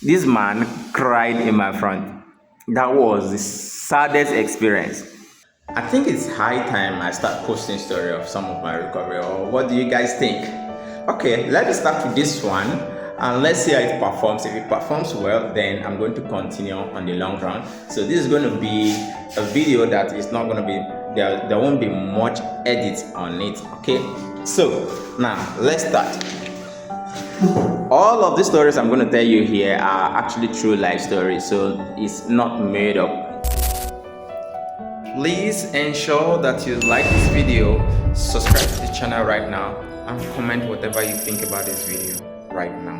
This man cried in my front. That was the saddest experience. I think it's high time I start posting story of some of my recovery, or what do you guys think? Okay, let's start with this one and let's see how it performs. If it performs well, then I'm going to continue on the long run. So this is going to be a video that is not going to be there won't be much edits on it. Okay, so now let's start. All of the stories I'm going to tell you here are actually true life stories, so it's not made up. Please ensure that you like this video, subscribe to the channel right now, and comment whatever you think about this video right now.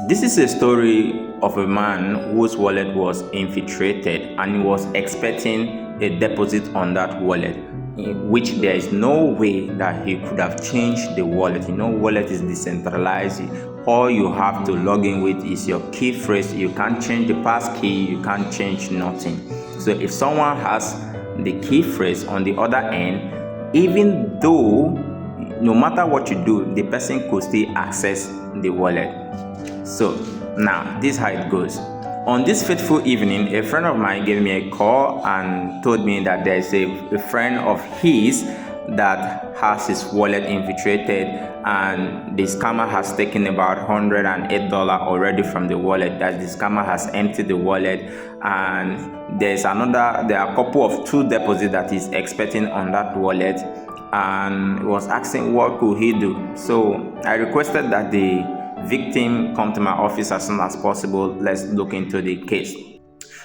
This is a story of a man whose wallet was infiltrated and he was expecting a deposit on that wallet, in which there is no way that he could have changed the wallet. Wallet is decentralized. All you have to log in with is your key phrase. You can't change the pass key, you can't change nothing. So if someone has the key phrase on the other end, even though no matter what you do, the person could still access the wallet. So now this is how it goes. On this fateful evening, a friend of mine gave me a call and told me that there is a friend of his that has his wallet infiltrated, and the scammer has taken about $108 already from the wallet. That the scammer has emptied the wallet, and there are a couple of two deposits that he's expecting on that wallet, and he was asking what could he do. So I requested that the victim come to my office as soon as possible. Let's look into the case.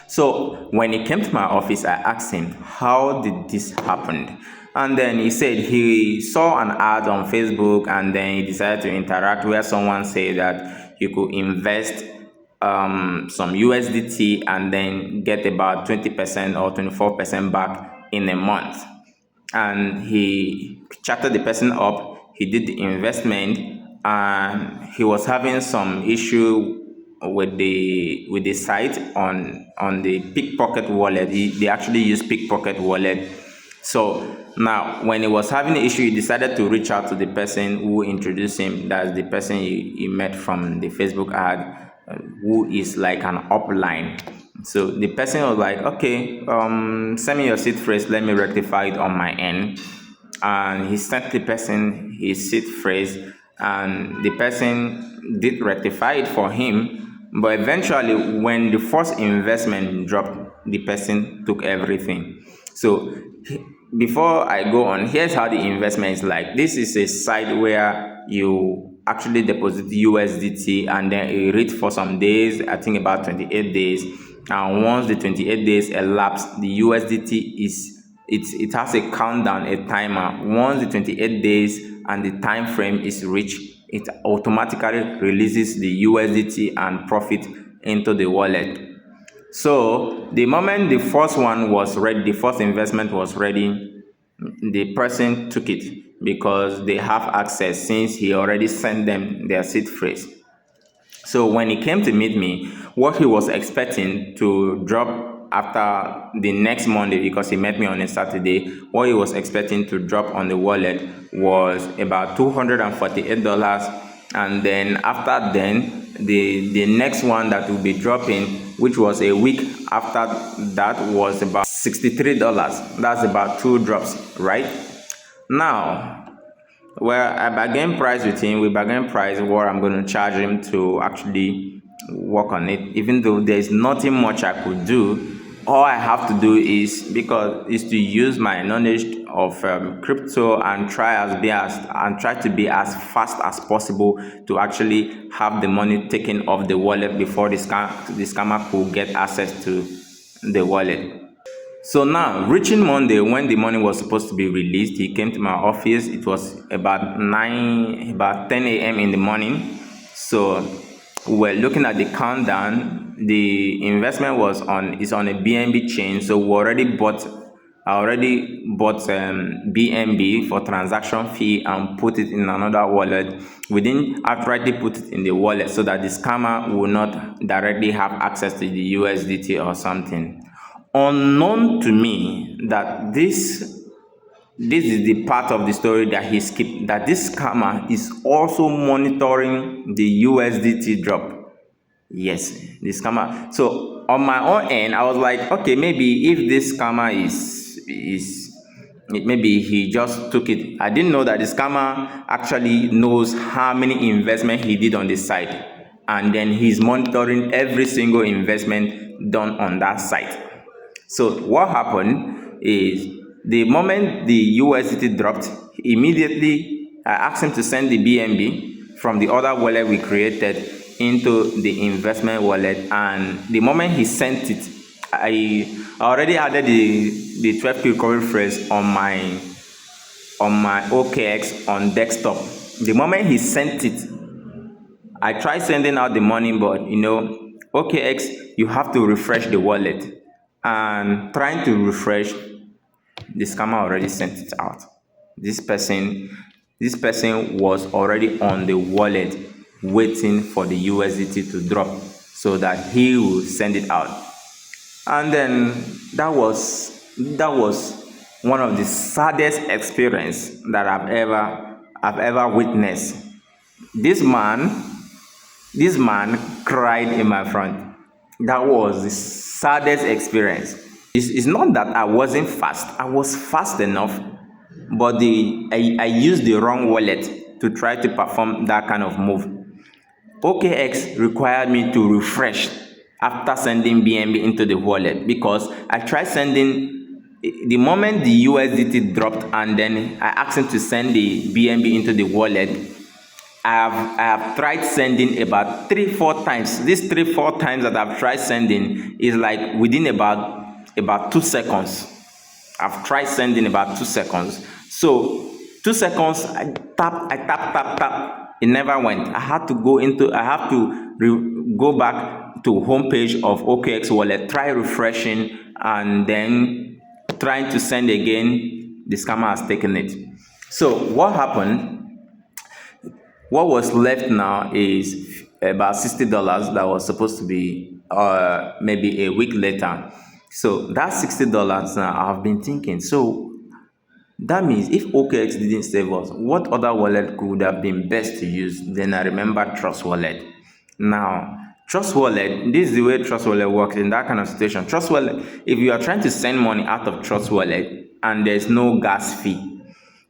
So when he came to my office, I asked him, how did this happen? And then he said he saw an ad on Facebook, and then he decided to interact where someone said that you could invest some USDT and then get about 20% or 24% back in a month. And he chatted the person up, he did the investment, and he was having some issue with the site on the pickpocket wallet. They actually use pickpocket wallet. So now when he was having an issue, he decided to reach out to the person who introduced him. That's the person he met from the Facebook ad, who is like an upline. So the person was like, okay, send me your seed phrase, let me rectify it on my end. And he sent the person his seed phrase, and the person did rectify it for him. But eventually, when the first investment dropped, the person took everything. So before I go on, here's how the investment is like. This is a site where you actually deposit USDT, and then it reads for some days, I think about 28 days. And once the 28 days elapse, the USDT it has a countdown, a timer. Once the 28 days and the time frame is reached, it automatically releases the USDT and profit into the wallet. So the moment the first one was ready, the first investment was ready, the person took it because they have access since he already sent them their seed phrase. So when he came to meet me, what he was expecting to drop after the next Monday, because he met me on a Saturday, what he was expecting to drop on the wallet was about $248. And then after then, the next one that will be dropping, which was a week after that, was about $63. That's about 2 drops, right? Now, well, I bargain price with him. We bargain price what I'm going to charge him to actually work on it. Even though there's nothing much I could do, all I have to do is to use my knowledge of crypto and try to be as fast as possible to actually have the money taken off the wallet before the scammer could get access to the wallet. So now, reaching Monday, when the money was supposed to be released, he came to my office. It was about 10 a.m. in the morning. So we're looking at the countdown. The investment is on a BNB chain. So I already bought BNB for transaction fee and put it in another wallet. We didn't outrightly put it in the wallet so that the scammer will not directly have access to the USDT or something. Unknown to me that this this is the part of the story that he skipped, that this scammer is also monitoring the USDT drop. Yes, the scammer. So on my own end, I was like, okay, maybe if this scammer is maybe he just took it. I didn't know that the scammer actually knows how many investment he did on the site, and then he's monitoring every single investment done on that site. So what happened is, the moment the USDT dropped, immediately I asked him to send the BNB from the other wallet we created into the investment wallet, and the moment he sent it, I already added the 12 key recovery phrase on my OKX on desktop. The moment he sent it, I tried sending out the money, but OKX, you have to refresh the wallet, and trying to refresh, the scammer already sent it out. This person was already on the wallet waiting for the USDT to drop so that he will send it out. And then that was one of the saddest experience that I've ever witnessed. This man cried in my front. That was the saddest experience. It's not that I wasn't fast. I was fast enough, but I used the wrong wallet to try to perform that kind of move. OKX required me to refresh after sending BNB into the wallet, because I tried sending the moment the USDT dropped, and then I asked him to send the BNB into the wallet. I have tried sending about 3-4 times. These 3-4 times that I've tried sending is like within about 2 seconds. I've tried sending about 2 seconds. So 2 seconds, I tap. It never went. I have to go back to homepage of OKX wallet, try refreshing, and then trying to send again. The scammer has taken it. So what happened? What was left now is about $60 that was supposed to be maybe a week later. So that $60 now, I've been thinking, so that means if OKX didn't save us, what other wallet could have been best to use? Then I remember Trust Wallet. Now, Trust Wallet, this is the way Trust Wallet works in that kind of situation. Trust Wallet, if you are trying to send money out of Trust Wallet and there's no gas fee,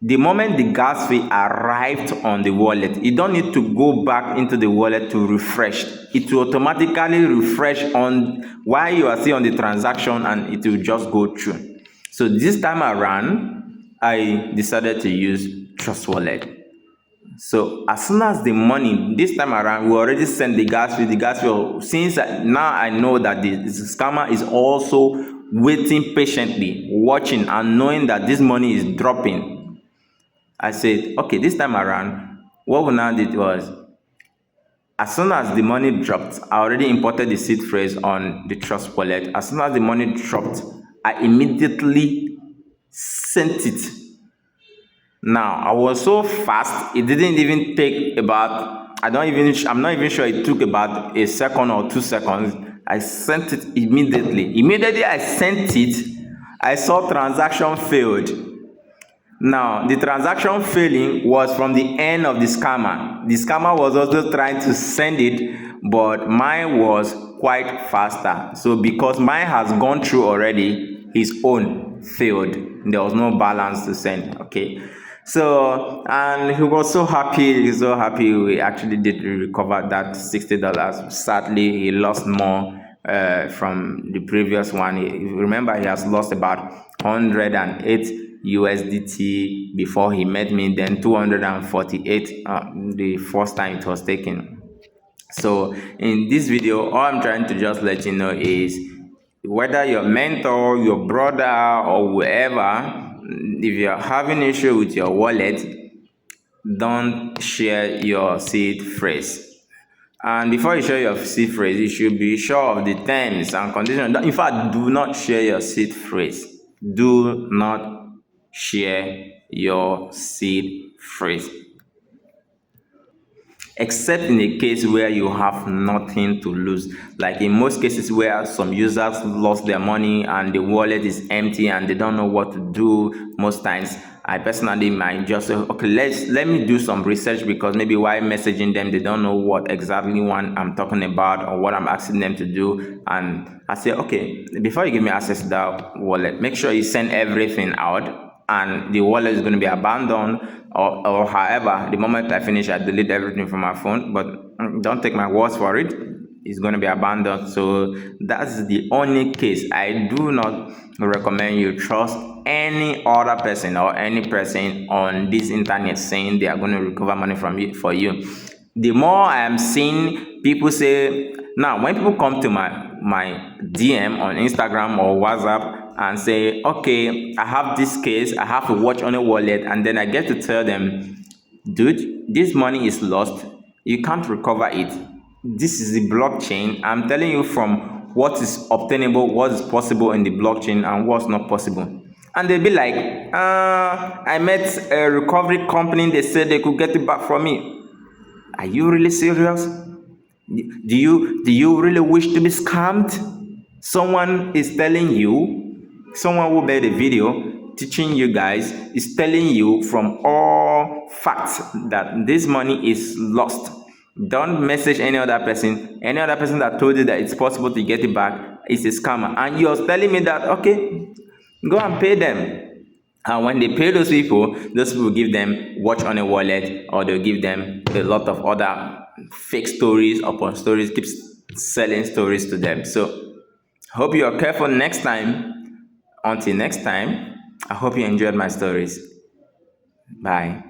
the moment the gas fee arrived on the wallet, you don't need to go back into the wallet to refresh. It will automatically refresh on while you are still on the transaction, and it will just go through. So this time around, I decided to use Trust Wallet. So as soon as the money, this time around, we already sent the gas fee. Since now I know that the scammer is also waiting patiently, watching, and knowing that this money is dropping, I said, okay, this time around, what we now did was, as soon as the money dropped, I already imported the seed phrase on the Trust Wallet. As soon as the money dropped, I immediately sent it. Now, I was so fast, it didn't even take about, I'm not even sure it took about 1 second or 2 seconds. I sent it immediately. Immediately I sent it, I saw transaction failed. Now, the transaction failing was from the end of the scammer. The scammer was also trying to send it, but mine was quite faster. So because mine has gone through already, his own failed. There was no balance to send. Okay. So, and he was so happy. He's so happy we actually did recover that $60. Sadly, he lost more from the previous one. Remember, he has lost about 108 USDT before he met me, then 248 the first time it was taken. So in this video, all I'm trying to just let you know is, whether your mentor, your brother, or whoever, if you're having issue with your wallet, don't share your seed phrase. And before you share your seed phrase, you should be sure of the terms and conditions. In fact, do not share your seed phrase. Do not share your seed phrase. except in a case where you have nothing to lose. Like in most cases where some users lost their money and the wallet is empty and they don't know what to do, most times I personally might just say, okay, let me do some research, because maybe while messaging them they don't know what exactly one I'm talking about or what I'm asking them to do. And I say, okay, before you give me access to that wallet, make sure you send everything out, and the wallet is going to be abandoned, or however, the moment I finish, I delete everything from my phone. But don't take my words for it, it's going to be abandoned. So that's the only case. I do not recommend you trust any other person or any person on this internet saying they are going to recover money from you for you. The more I am seeing people say, now when people come to my DM on Instagram or WhatsApp and say, okay, I have this case, I have to watch on a wallet, and then I get to tell them, dude, this money is lost, you can't recover it. This is the blockchain. I'm telling you from what is obtainable, what is possible in the blockchain, and what's not possible. And they'll be like, I met a recovery company, they said they could get it back from me. Are you really serious? Do you really wish to be scammed? Someone is telling you, someone who made a video teaching you guys is telling you from all facts that this money is lost. Don't message any other person. Any other person that told you that it's possible to get it back is a scammer. And you're telling me that, okay, go and pay them. And when they pay those people give them watch on a wallet, or they'll give them a lot of other fake stories upon stories, keep selling stories to them. So hope you are careful next time. Until next time, I hope you enjoyed my stories. Bye.